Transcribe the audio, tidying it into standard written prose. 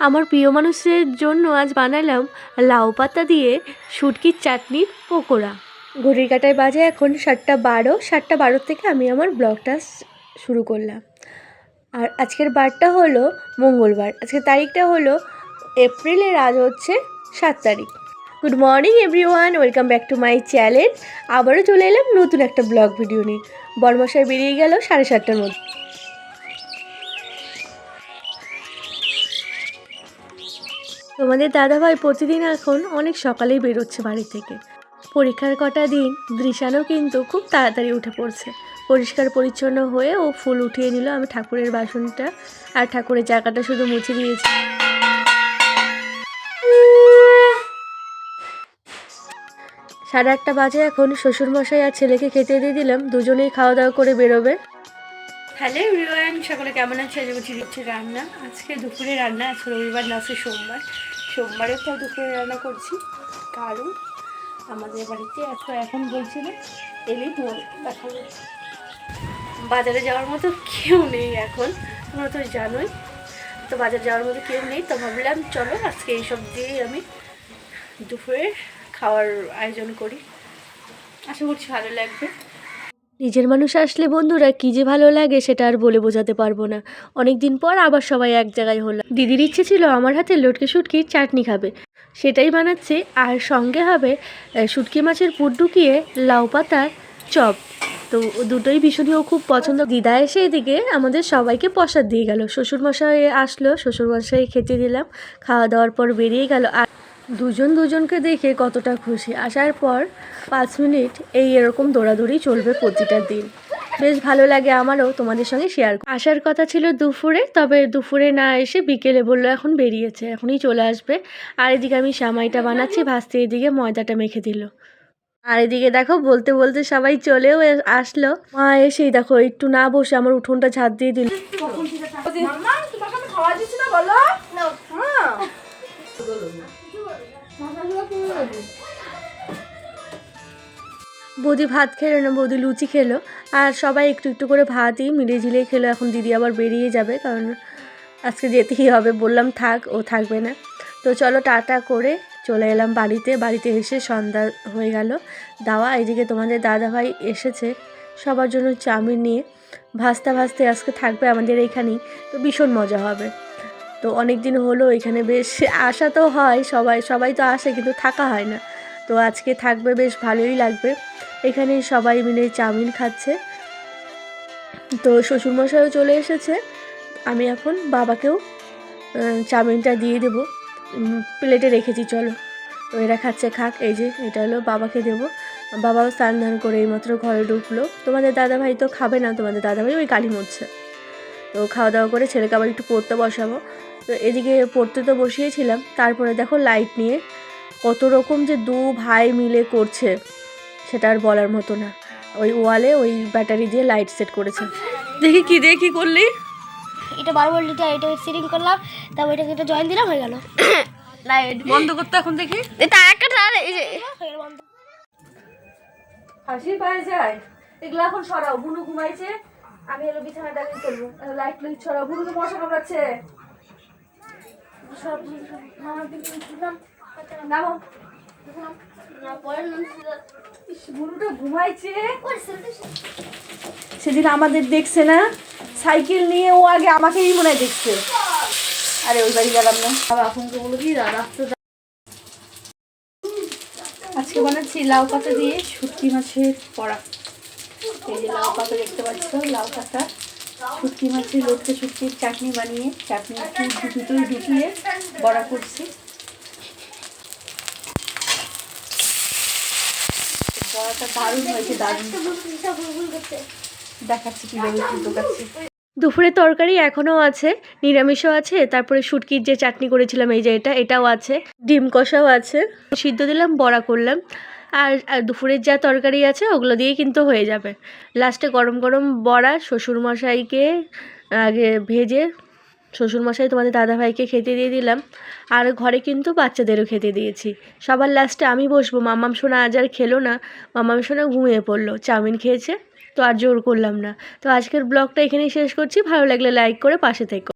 আমার প্রিয় মানুষের জন্য আজ বানালাম লাউ পাতা দিয়ে শুটকির চাটনির পকোড়া। ঘড়ির কাঁটায় বাজে এখন 7:12। 7:12 থেকে আমি আমার ব্লগটা শুরু করলাম। আর আজকের বারটা হলো মঙ্গলবার, আজকের তারিখটা হলো এপ্রিলের, আজ হচ্ছে 7 তারিখ। Good morning everyone, welcome back to my channel. আবারও চলে এলাম নতুন একটা ব্লগ ভিডিও নিয়ে। বরমশাই বেরিয়ে গেল 7:30টার মধ্যে। তোমাদের দাদাভাই প্রতিদিন এখন অনেক সকালেই বেরোচ্ছে বাড়ি থেকে। পরীক্ষার কটা দিন দৃশানও কিন্তু খুব তাড়াতাড়ি উঠে পড়ছে। পরিষ্কার পরিচ্ছন্ন হয়ে ও ফুল উঠিয়ে নিল। আমি ঠাকুরের বাসনটা আর ঠাকুরের জায়গাটা শুধু মুছে দিয়েছি। 8:30 বাজে এখন। শ্বশুরমশাই আর ছেলেকে খেতে দিয়ে দিলাম, দুজনেই খাওয়া দাওয়া করে বেরোবে। হ্যালো এভরিওয়ান, সকলে কেমন আছে? আজ বলছি দিচ্ছি রান্না, আজকে দুপুরে রান্না। আজকে রবিবার না, আজকে সোমবার। সোমবারে তো দুপুরে রান্না করছি, কারণ আমাদের বাড়িতে এখন বলছিল এলেই তো দেখাবো, বাজারে যাওয়ার মতো কেউ নেই এখন, তোমরা তো জানোই। তো বাজারে যাওয়ার মতো কেউ নেই, তো ভাবলাম চলো আজকে এইসব দিয়েই আমি দুপুরে খাওয়ার আয়োজন করি। আশা করছি ভালো লাগবে। নিজের মানুষ আসলে বন্ধুরা কী যে ভালো লাগে সেটা আর বলে বোঝাতে পারবো না। অনেক দিন পর আবার সবাই এক জায়গায় হলো। দিদির ইচ্ছে ছিল আমার হাতে লটকে শুটকির চাটনি খাবে, সেটাই বানাচ্ছে। আর সঙ্গে হবে শুটকি মাছের পুর ঢুকিয়ে লাউ পাতার চপ। তো দুটোই ভীষণই ও খুব পছন্দ। দিদা এসে এদিকে আমাদের সবাইকে প্রসাদ দিয়ে গেল। শ্বশুরমশাই আসলো, শ্বশুরমশাই খেতে দিলাম। খাওয়া দাওয়ার পর বেরিয়ে গেল। আর দুজনকে দেখে কতটা খুশি। আসার পর 5 মিনিট এরকম দৌড়াদৌড়ি চলবে প্রতিটা দিন। বেশ ভালো লাগে আমারও তোমাদের সঙ্গে শেয়ার। আসার কথা ছিল দুপুরে, তবে দুপুরে না এসে বিকেলে বললো এখন বেরিয়েছে, এখনই চলে আসবে। আর এদিকে আমি সামাইটা বানাচ্ছি, ভাজতে এদিকে ময়দাটা মেখে দিল। আর এদিকে দেখো বলতে বলতে সবাই চলেও আসলো। মা এসেই দেখো একটু না বসে আমার উঠোনটা ঝাড় দিয়ে দিল। বৌদি ভাত খেলো না, বৌদি লুচি খেলো। আর সবাই একটু একটু করে ভাতই মিলিয়ে ঝিলিয়ে খেলো। এখন দিদি আবার বেরিয়ে যাবে, কারণ আজকে যেতেই হবে। বললাম থাক, ও থাকবে না। তো চলো টাটা করে চলে এলাম বাড়িতে। বাড়িতে এসে সন্ধ্যা হয়ে গেল। দাওয়া এদিকে তোমাদের দাদাভাই এসেছে সবার জন্য চাউমিন নিয়ে। ভাজতে ভাজতে আজকে থাকবে আমাদের এইখানেই, তো ভীষণ মজা হবে। তো অনেক দিন হলো এখানে, বেশ আসা তো হয়, সবাই তো আসে, কিন্তু থাকা হয় না। তো আজকে থাকবে, বেশ ভালোই লাগবে। এখানে সবাই মিলে চাউমিন খাচ্ছে। তো শ্বশুরমশাইও চলে এসেছে। আমি এখন বাবাকেও চাউমিনটা দিয়ে দেবো, প্লেটে রেখেছি। চলো, তো এরা খাচ্ছে, খাক। এই যে এটা হলো বাবাকে দেবো। বাবাও স্নান ধান করে এইমাত্র ঘরে ঢুকলো। তোমাদের দাদাভাই তো খাবে না, তোমাদের দাদাভাই ওই গালি মরছে। তো খাওয়া দাওয়া করে ছেলেকে আবার একটু পড়তে বসাবো। তো এদিকে পড়তে তো বসিয়েছিলাম, তারপরে দেখো লাইট নিয়ে কত রকম যে দু ভাই মিলে করছে, সেটা আর বলার মতো না। ওই ওয়ালে ওই ব্যাটারি দিয়ে লাইট সেট করেছে। দেখি কি দিয়ে কি করলি? এটা 12 ভোল্টটা, এটা সেটিং করলাম, তারপর এটাকে এটা জয়েন দিলাম, হয়ে গেল। লাইট বন্ধ করতে এখন দেখি। এটা একটা এই যে বন্ধ। হাসি পায় যায়। এগুলো এখন সরাও, বুনু ঘুমাইছে, আমি এলো বিছানা দাঁড়িয়ে করবো। লাইট লাইট সরাও, বুনু তো মশা কামড়াচ্ছে। সব নামো। বুনুটা ঘুমাইছে। সেদিন আমাদের দেখছে না সাইকেল নিয়ে, ও আগে আমাকেই মনে হয় দেখছে। আরে ওই বাড়ি গেলাম না, এখনকে বলো কি আজকে বানাচ্ছি লাউ পাতা দিয়ে শুটকি মাছের বড়া। এই যে লাউ পাতা দেখতে পাচ্ছ, লাউ পাতা শুটকি মাছের লটকে শুটকির চাটনি বানিয়ে, চাটনি দুটোই ঢুকিয়ে বড়া করছি। বড়াটা দারুণ হয়েছে, দারুণ। দেখাচ্ছি কীভাবে ঢুকাচ্ছি। দুপুরে তরকারি এখনও আছে, নিরামিষও আছে, তারপরে শুটকির যে চাটনি করেছিলাম এই যে এটাও আছে, ডিম কষাও আছে। সিদ্ধ দিলাম, বড়া করলাম। আর দুপুরের যা তরকারি আছে ওগুলো দিয়েই কিন্তু হয়ে যাবে। লাস্টে গরম গরম বড়া শ্বশুরমশাইকে আগে ভেজে শ্বশুরমশাই তোমাদের দাদাভাইকে খেতে দিয়ে দিলাম। আর ঘরে কিন্তু বাচ্চাদেরও খেতে দিয়েছি। সবার লাস্টে আমি বসবো। মাম্মাম সোনা আজ আর খেলো না, মাম্মাম সোনা ঘুমিয়ে পড়লো, চাউমিন খেয়েছে, তো আর জোর করলাম না। তো আজকের ব্লগটা এখানেই শেষ করছি। ভালো লাগলে লাইক করে পাশে থেকো।